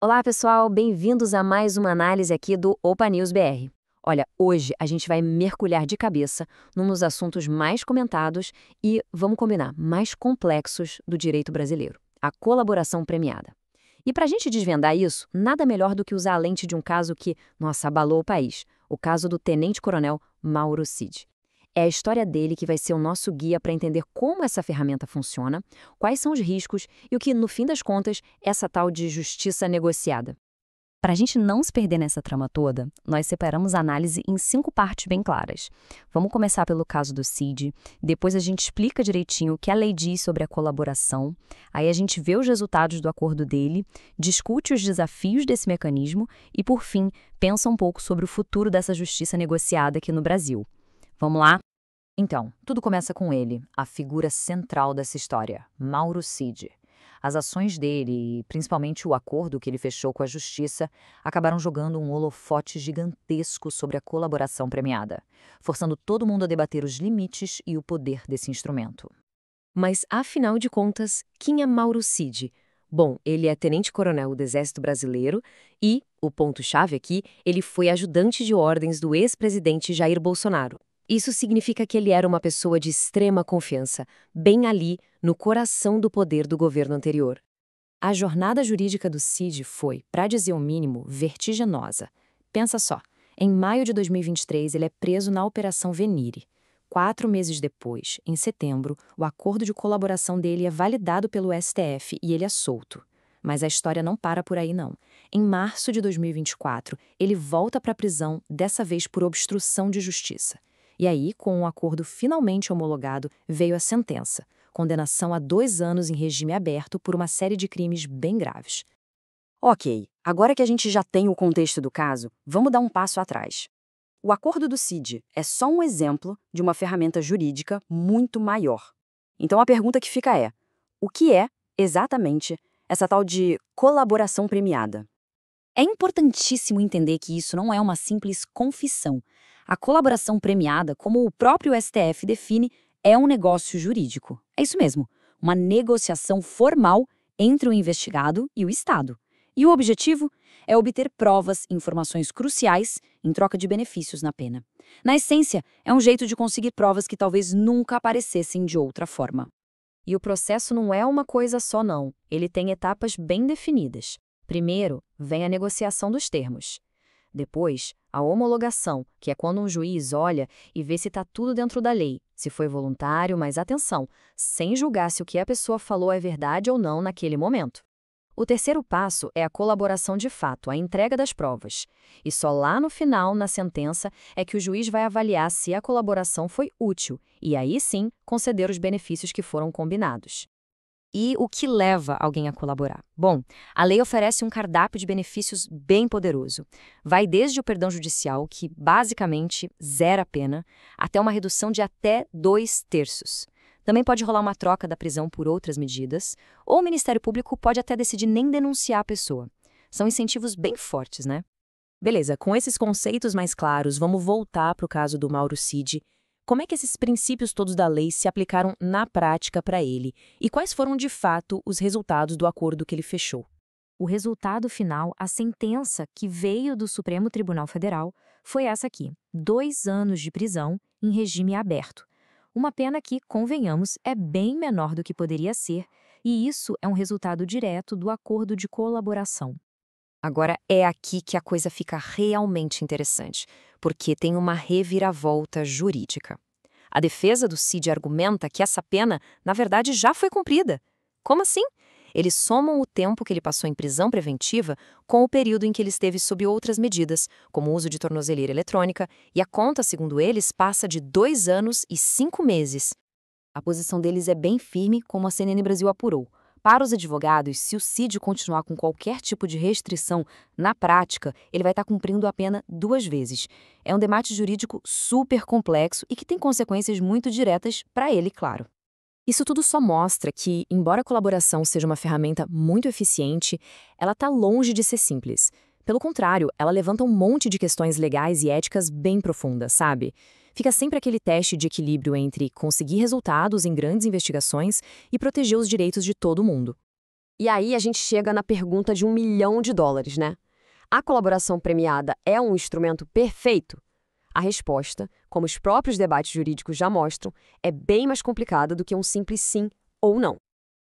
Olá, pessoal, bem-vindos a mais uma análise aqui do Opa News BR. Olha, hoje a gente vai mergulhar de cabeça num dos assuntos mais comentados e, vamos combinar, mais complexos do direito brasileiro, a colaboração premiada. E para a gente desvendar isso, nada melhor do que usar a lente de um caso que, nossa, abalou o país, o caso do tenente-coronel Mauro Cid. É a história dele que vai ser o nosso guia para entender como essa ferramenta funciona, quais são os riscos e o que, no fim das contas, é essa tal de justiça negociada. Para a gente não se perder nessa trama toda, nós separamos a análise em 5 partes bem claras. Vamos começar pelo caso do Cid, depois a gente explica direitinho o que a lei diz sobre a colaboração, aí a gente vê os resultados do acordo dele, discute os desafios desse mecanismo e, por fim, pensa um pouco sobre o futuro dessa justiça negociada aqui no Brasil. Vamos lá? Então, tudo começa com ele, a figura central dessa história, Mauro Cid. As ações dele, e principalmente o acordo que ele fechou com a Justiça, acabaram jogando um holofote gigantesco sobre a colaboração premiada, forçando todo mundo a debater os limites e o poder desse instrumento. Mas, afinal de contas, quem é Mauro Cid? Bom, ele é tenente-coronel do Exército Brasileiro e, o ponto-chave aqui, ele foi ajudante de ordens do ex-presidente Jair Bolsonaro. Isso significa que ele era uma pessoa de extrema confiança, bem ali, no coração do poder do governo anterior. A jornada jurídica do Cid foi, para dizer o mínimo, vertiginosa. Pensa só, em maio de 2023 ele é preso na Operação Venire. 4 meses depois, em setembro, o acordo de colaboração dele é validado pelo STF e ele é solto. Mas a história não para por aí, não. Em março de 2024, ele volta para a prisão, dessa vez por obstrução de justiça. E aí, com o acordo finalmente homologado, veio a sentença, condenação a 2 anos em regime aberto por uma série de crimes bem graves. Ok, agora que a gente já tem o contexto do caso, vamos dar um passo atrás. O acordo do Cid é só um exemplo de uma ferramenta jurídica muito maior. Então a pergunta que fica é, o que é, exatamente, essa tal de colaboração premiada? É importantíssimo entender que isso não é uma simples confissão. A colaboração premiada, como o próprio STF define, é um negócio jurídico. É isso mesmo, uma negociação formal entre o investigado e o Estado. E o objetivo é obter provas e informações cruciais em troca de benefícios na pena. Na essência, é um jeito de conseguir provas que talvez nunca aparecessem de outra forma. E o processo não é uma coisa só, não. Ele tem etapas bem definidas. Primeiro, vem a negociação dos termos. Depois, a homologação, que é quando um juiz olha e vê se está tudo dentro da lei, se foi voluntário, mas atenção, sem julgar se o que a pessoa falou é verdade ou não naquele momento. O terceiro passo é a colaboração de fato, a entrega das provas. E só lá no final, na sentença, é que o juiz vai avaliar se a colaboração foi útil e aí sim conceder os benefícios que foram combinados. E o que leva alguém a colaborar? Bom, a lei oferece um cardápio de benefícios bem poderoso. Vai desde o perdão judicial, que basicamente zera a pena, até uma redução de até 2/3. Também pode rolar uma troca da prisão por outras medidas, ou o Ministério Público pode até decidir nem denunciar a pessoa. São incentivos bem fortes, né? Beleza, com esses conceitos mais claros, vamos voltar para o caso do Mauro Cid. Como é que esses princípios todos da lei se aplicaram na prática para ele? E quais foram, de fato, os resultados do acordo que ele fechou? O resultado final, a sentença que veio do Supremo Tribunal Federal, foi essa aqui: 2 anos de prisão em regime aberto. Uma pena que, convenhamos, é bem menor do que poderia ser, e isso é um resultado direto do acordo de colaboração. Agora é aqui que a coisa fica realmente interessante, porque tem uma reviravolta jurídica. A defesa do Cid argumenta que essa pena, na verdade, já foi cumprida. Como assim? Eles somam o tempo que ele passou em prisão preventiva com o período em que ele esteve sob outras medidas, como o uso de tornozeleira eletrônica, e a conta, segundo eles, passa de 2 anos e 5 meses. A posição deles é bem firme, como a CNN Brasil apurou. Para os advogados, se o Cid continuar com qualquer tipo de restrição, na prática, ele vai estar cumprindo a pena 2 vezes. É um debate jurídico super complexo e que tem consequências muito diretas para ele, claro. Isso tudo só mostra que, embora a colaboração seja uma ferramenta muito eficiente, ela está longe de ser simples. Pelo contrário, ela levanta um monte de questões legais e éticas bem profundas, sabe? Fica sempre aquele teste de equilíbrio entre conseguir resultados em grandes investigações e proteger os direitos de todo mundo. E aí a gente chega na pergunta de US$ 1 milhão, né? A colaboração premiada é um instrumento perfeito? A resposta, como os próprios debates jurídicos já mostram, é bem mais complicada do que um simples sim ou não.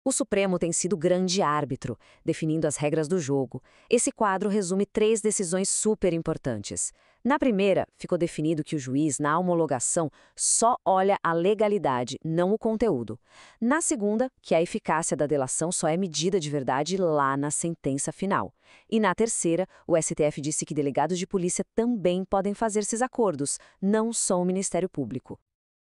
O Supremo tem sido grande árbitro, definindo as regras do jogo. Esse quadro resume 3 decisões super importantes. Na primeira, ficou definido que o juiz, na homologação, só olha a legalidade, não o conteúdo. Na segunda, que a eficácia da delação só é medida de verdade lá na sentença final. E na terceira, o STF disse que delegados de polícia também podem fazer esses acordos, não só o Ministério Público.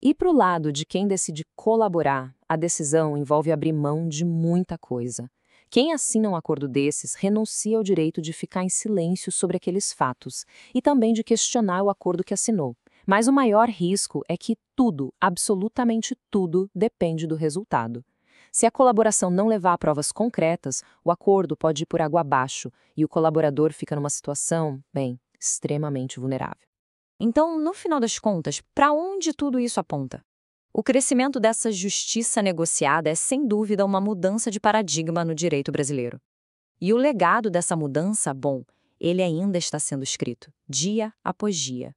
E para o lado de quem decide colaborar, a decisão envolve abrir mão de muita coisa. Quem assina um acordo desses renuncia ao direito de ficar em silêncio sobre aqueles fatos e também de questionar o acordo que assinou. Mas o maior risco é que tudo, absolutamente tudo, depende do resultado. Se a colaboração não levar a provas concretas, o acordo pode ir por água abaixo e o colaborador fica numa situação, bem, extremamente vulnerável. Então, no final das contas, para onde tudo isso aponta? O crescimento dessa justiça negociada é, sem dúvida, uma mudança de paradigma no direito brasileiro. E o legado dessa mudança, bom, ele ainda está sendo escrito, dia após dia.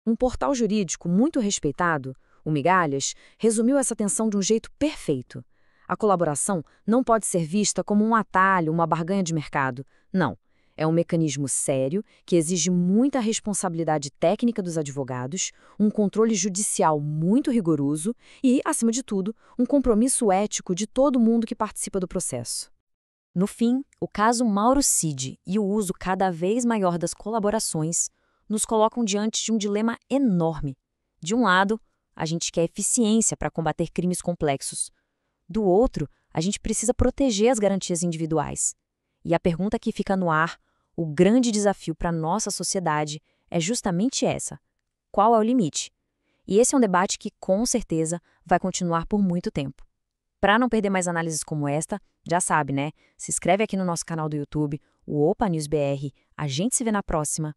Um portal jurídico muito respeitado, o Migalhas, resumiu essa tensão de um jeito perfeito. A colaboração não pode ser vista como um atalho, uma barganha de mercado. Não. É um mecanismo sério que exige muita responsabilidade técnica dos advogados, um controle judicial muito rigoroso e, acima de tudo, um compromisso ético de todo mundo que participa do processo. No fim, o caso Mauro Cid e o uso cada vez maior das colaborações nos colocam diante de um dilema enorme. De um lado, a gente quer eficiência para combater crimes complexos. Do outro, a gente precisa proteger as garantias individuais. E a pergunta que fica no ar, o grande desafio para a nossa sociedade, é justamente essa: qual é o limite? E esse é um debate que, com certeza, vai continuar por muito tempo. Para não perder mais análises como esta, já sabe, né? Se inscreve aqui no nosso canal do YouTube, o Opa News BR. A gente se vê na próxima.